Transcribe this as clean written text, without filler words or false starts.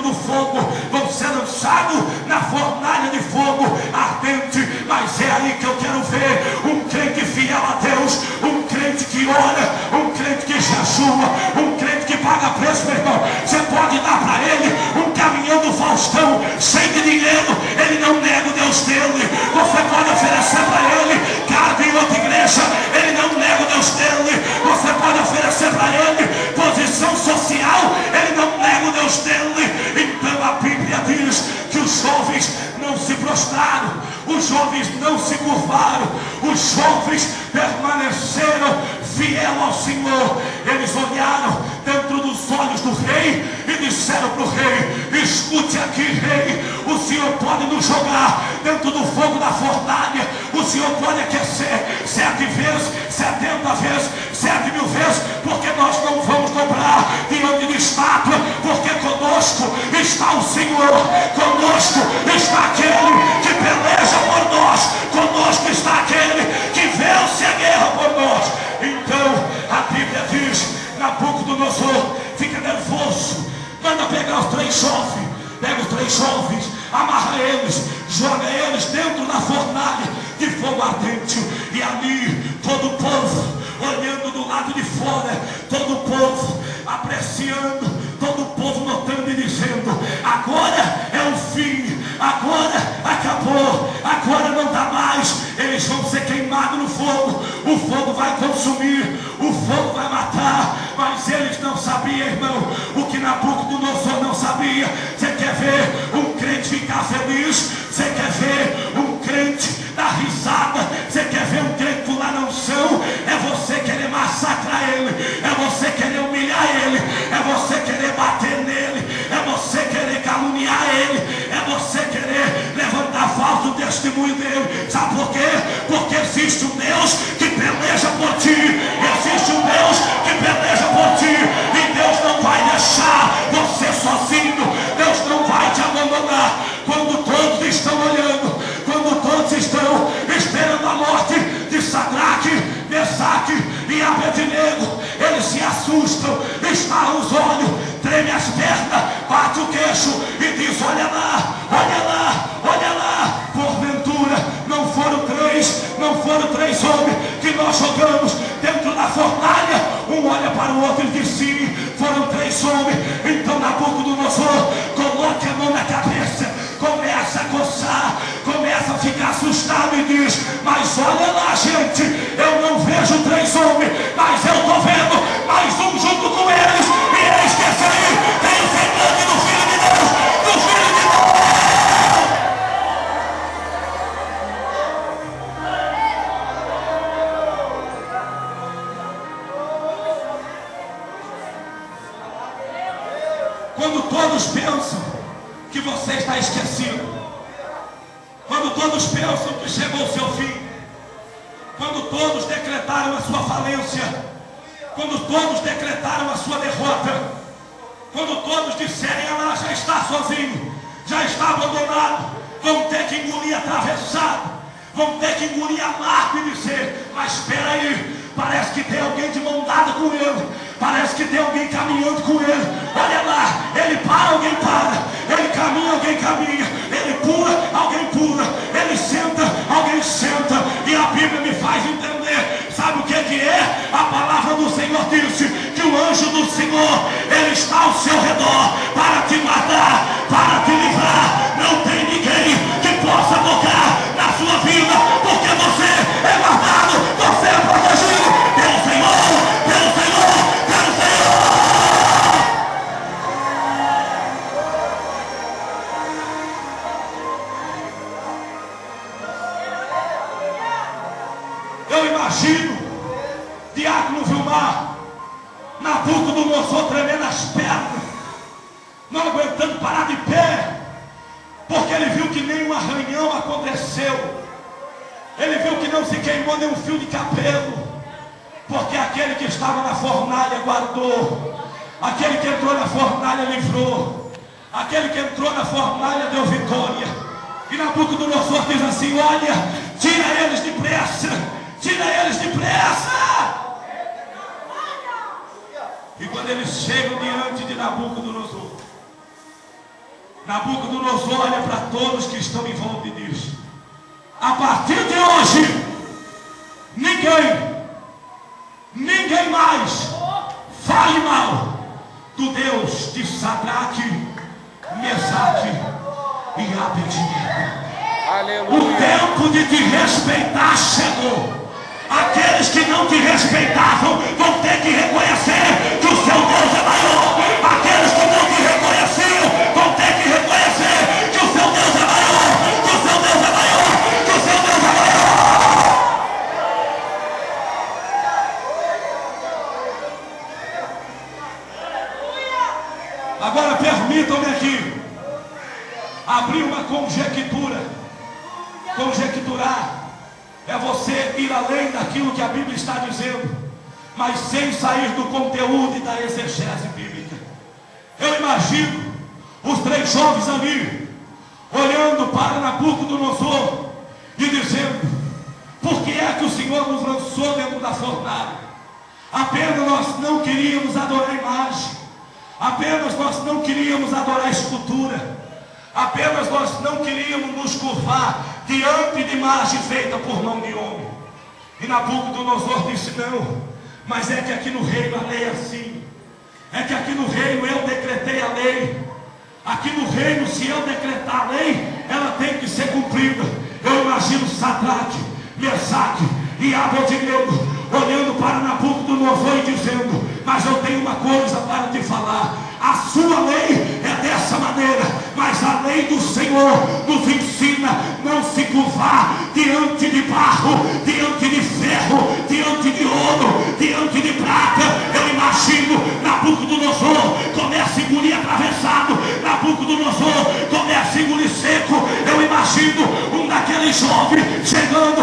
do fogo, vão ser lançados na fornalha de fogo ardente. Mas é aí que eu quero ver um crente fiel a Deus, um crente que ora, um crente que jejua, um crente que paga preço, meu irmão. Você pode dar para ele um caminhão do Faustão cheio de dinheiro, ele não nega o Deus dele. Você pode oferecer para ele cargo em outra igreja, ele não nega o Deus dele. Você pode oferecer para ele posição social, ele não nega o Deus dele. Então a Bíblia diz que os jovens não se prostraram, os jovens não se curvaram, os jovens permaneceram fiel ao Senhor. Eles olharam dentro dos olhos do rei e disseram para o rei: escute aqui, rei, o Senhor pode nos jogar dentro do fogo da fornalha, o Senhor pode aquecer 7 vezes, 70 vezes, 7.000 vezes, porque nós não vamos dobrar diante de estátua, porque conosco está o Senhor, conosco está aquele que peleja por nós, conosco está aquele que vence a guerra por nós. Então a Bíblia diz: Nabucodonosor fica nervoso, manda pegar os 3 jovens, pega os 3 jovens, amarra eles, joga eles dentro da fornalha de fogo ardente. E ali todo o povo olhando do lado de fora, todo o povo apreciando, todo o povo notando e dizendo: agora é o fim, agora acabou, agora não dá mais. Eles vão ser queimados no fogo, o fogo vai consumir, o fogo vai matar. Mas eles não sabiam, irmão, o que Nabucodonosor não sabia. Você quer ver um crente ficar feliz? Você quer ver um crente dar risada? Você quer ver um crente pular na unção? É você querer massacrar ele, é você querer humilhar ele, é você querer bater nele, é você querer caluniar ele, é você querer levantar falso testemunho dele. Sabe por quê? Porque existe um Deus que peleja por ti, existe um Deus que peleja por ti, e Deus não vai deixar você sozinho, Deus não vai te abandonar. Quando todos estão olhando, quando todos estão esperando a morte de Sadraque, Mesaque e Abednego, eles se assustam, estalam os olhos, treme as pernas, bate o queixo e diz: olha lá, olha lá, olha lá. Porventura não foram 3, não foram 3 homens que nós jogamos dentro da fornalha? Um olha para o outro e diz: sim, foram 3 homens. Então Nabucodonosor coloca a mão na cabeça, começa a coçar, começa a ficar assustado e diz: mas olha lá, gente, eu não vejo 3 homens, mas eu estou vendo mais um junto com eles. E eis que esse aí tem o semblante do Filho de Deus, do Filho de Deus. Quando todos pensam que você está esquecido, quando todos pensam que chegou o seu fim, quando todos decretaram a sua falência, quando todos decretaram a sua derrota, quando todos disserem: ela já está sozinho, já está abandonado, vão ter que engolir atravessado, vão ter que engolir amargo e dizer: mas espera aí, parece que tem alguém de mão dada com ele, parece que tem alguém caminhando com ele. Olha lá, ele para, alguém para, ele caminha, alguém caminha, ele pula, alguém pula, ele senta, alguém senta. E a Bíblia me faz entender, sabe o que é? A palavra do Senhor disse que o anjo do Senhor, ele está ao seu redor para te guardar, para te livrar. Não tem ninguém que possa tocar na sua vida, porque você é guardado, você é protegido pelo Senhor, pelo Senhor, pelo Senhor. Eu imagino Diácono Vilmar, Nabucodonosor tremendo as pernas, não aguentando parar de pé, porque ele viu que nenhum arranhão aconteceu, ele viu que não se queimou nenhum fio de cabelo, porque aquele que estava na fornalha guardou, aquele que entrou na fornalha livrou, aquele que entrou na fornalha deu vitória. E Nabucodonosor diz assim: olha, tira eles depressa, tira eles depressa. E quando eles chegam diante de Nabucodonosor, Nabucodonosor olha para todos que estão em volta e diz: a partir de hoje, ninguém mais fale mal do Deus de Sadraque, Mesaque e Abednego. Aleluia. O tempo de te respeitar chegou. Aqueles que não te respeitavam vão ter que reconhecer que o seu Deus é maior. Aqueles que não te reconheciam vão ter que reconhecer que o seu Deus é maior, que o seu Deus é maior, que o seu Deus é maior. Agora permitam-me aqui abrir uma conjecturar. É você ir além daquilo que a Bíblia está dizendo, mas sem sair do conteúdo e da exegese bíblica. Eu imagino os 3 jovens ali, olhando para Nabucodonosor e dizendo: por que é que o Senhor nos lançou dentro da fornalha? Apenas nós não queríamos adorar a imagem, apenas nós não queríamos adorar a escultura, apenas nós não queríamos nos curvar diante de imagem feita por mão de homem. E Nabucodonosor disse: não, mas é que aqui no reino a lei é assim. É que aqui no reino eu decretei a lei. Aqui no reino, se eu decretar a lei, ela tem que ser cumprida. Eu imagino Sadraque, Mesaque e Abednego olhando para Nabucodonosor e dizendo: mas eu tenho uma coisa para te falar. A sua lei é dessa maneira, mas a lei do Senhor nos ensina não se curvar diante de barro, diante de ferro, diante de ouro, diante de prata. Eu imagino Nabucodonosor começa a engolir atravessado, Nabucodonosor começa a engolir seco. Eu imagino um daqueles jovens chegando